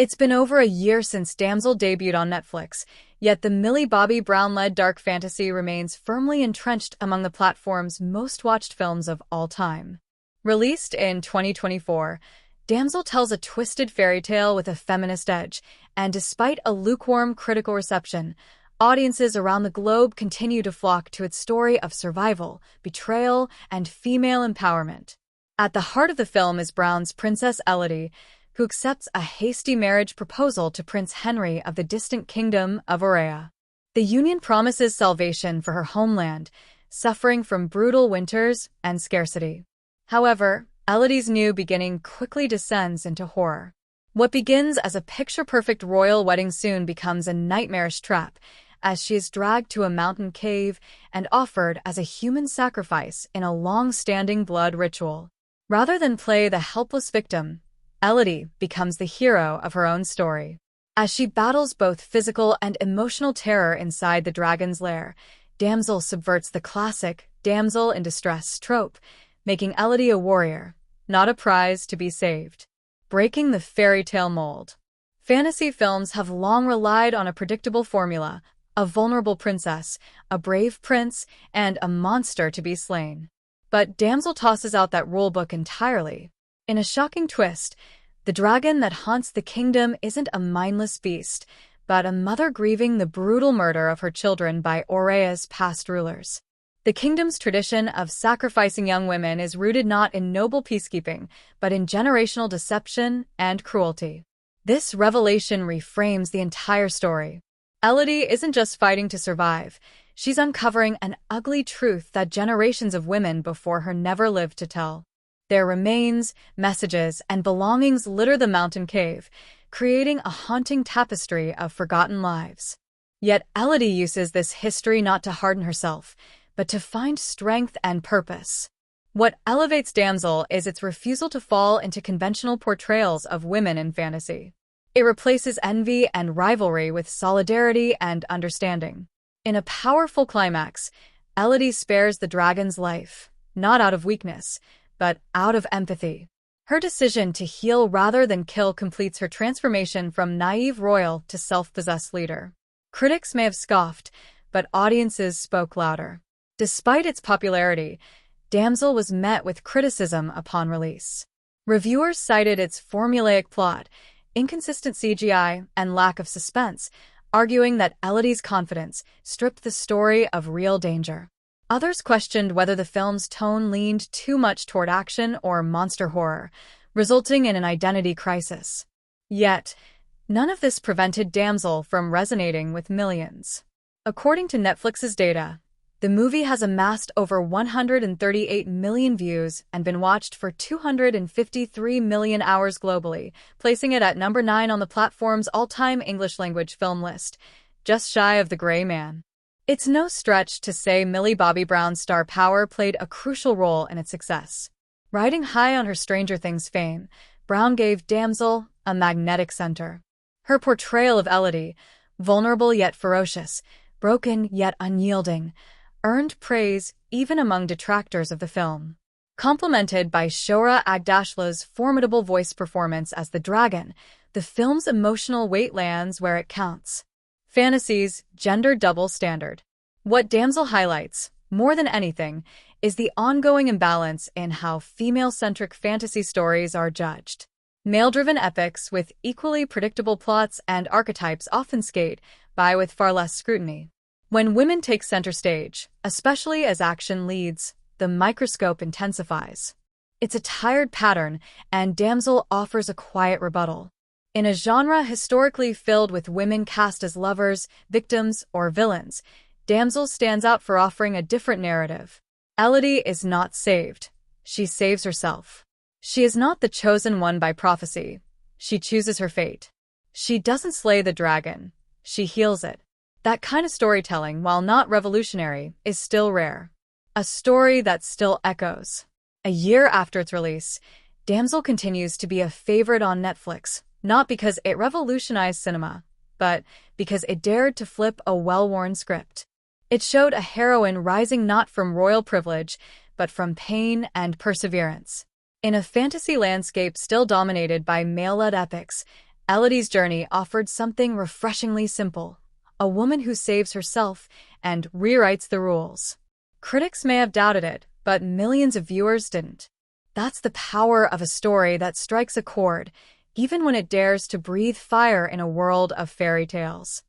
It's been over a year since Damsel debuted on Netflix, yet the Millie Bobby Brown-led dark fantasy remains firmly entrenched among the platform's most-watched films of all time. Released in 2024, Damsel tells a twisted fairy tale with a feminist edge, and despite a lukewarm critical reception, audiences around the globe continue to flock to its story of survival, betrayal, and female empowerment. At the heart of the film is Brown's Princess Elodie, who accepts a hasty marriage proposal to Prince Henry of the distant kingdom of Aurea. The union promises salvation for her homeland, suffering from brutal winters and scarcity. However, Elodie's new beginning quickly descends into horror. What begins as a picture-perfect royal wedding soon becomes a nightmarish trap, as she is dragged to a mountain cave and offered as a human sacrifice in a long-standing blood ritual. Rather than play the helpless victim, Elodie becomes the hero of her own story. As she battles both physical and emotional terror inside the dragon's lair, Damsel subverts the classic damsel in distress trope, making Elodie a warrior, not a prize to be saved. Breaking the fairy tale mold. Fantasy films have long relied on a predictable formula: a vulnerable princess, a brave prince, and a monster to be slain. But Damsel tosses out that rulebook entirely. In a shocking twist, the dragon that haunts the kingdom isn't a mindless beast, but a mother grieving the brutal murder of her children by Aurea's past rulers. The kingdom's tradition of sacrificing young women is rooted not in noble peacekeeping, but in generational deception and cruelty. This revelation reframes the entire story. Elodie isn't just fighting to survive, she's uncovering an ugly truth that generations of women before her never lived to tell. Their remains, messages, and belongings litter the mountain cave, creating a haunting tapestry of forgotten lives. Yet Elodie uses this history not to harden herself, but to find strength and purpose. What elevates Damsel is its refusal to fall into conventional portrayals of women in fantasy. It replaces envy and rivalry with solidarity and understanding. In a powerful climax, Elodie spares the dragon's life, not out of weakness, but out of empathy. Her decision to heal rather than kill completes her transformation from naive royal to self-possessed leader. Critics may have scoffed, but audiences spoke louder. Despite its popularity, Damsel was met with criticism upon release. Reviewers cited its formulaic plot, inconsistent CGI, and lack of suspense, arguing that Elodie's confidence stripped the story of real danger. Others questioned whether the film's tone leaned too much toward action or monster horror, resulting in an identity crisis. Yet, none of this prevented Damsel from resonating with millions. According to Netflix's data, the movie has amassed over 138 million views and been watched for 253 million hours globally, placing it at number 9 on the platform's all-time English-language film list, just shy of The Gray Man. It's no stretch to say Millie Bobby Brown's star power played a crucial role in its success. Riding high on her Stranger Things fame, Brown gave Damsel a magnetic center. Her portrayal of Elodie, vulnerable yet ferocious, broken yet unyielding, earned praise even among detractors of the film. Complemented by Shohreh Aghdashlah's formidable voice performance as the dragon, the film's emotional weight lands where it counts. Fantasy's gender double standard. What Damsel highlights, more than anything, is the ongoing imbalance in how female-centric fantasy stories are judged. Male-driven epics with equally predictable plots and archetypes often skate by with far less scrutiny. When women take center stage, especially as action leads, the microscope intensifies. It's a tired pattern, and Damsel offers a quiet rebuttal. In a genre historically filled with women cast as lovers, victims, or villains, Damsel stands out for offering a different narrative. Elodie is not saved. She saves herself. She is not the chosen one by prophecy. She chooses her fate. She doesn't slay the dragon. She heals it. That kind of storytelling, while not revolutionary, is still rare. A story that still echoes. A year after its release, Damsel continues to be a favorite on Netflix, not because it revolutionized cinema, but because it dared to flip a well-worn script. It showed a heroine rising not from royal privilege, but from pain and perseverance. In a fantasy landscape still dominated by male-led epics, Elodie's journey offered something refreshingly simple: a woman who saves herself and rewrites the rules. Critics may have doubted it, but millions of viewers didn't. That's the power of a story that strikes a chord, even when it dares to breathe fire in a world of fairy tales.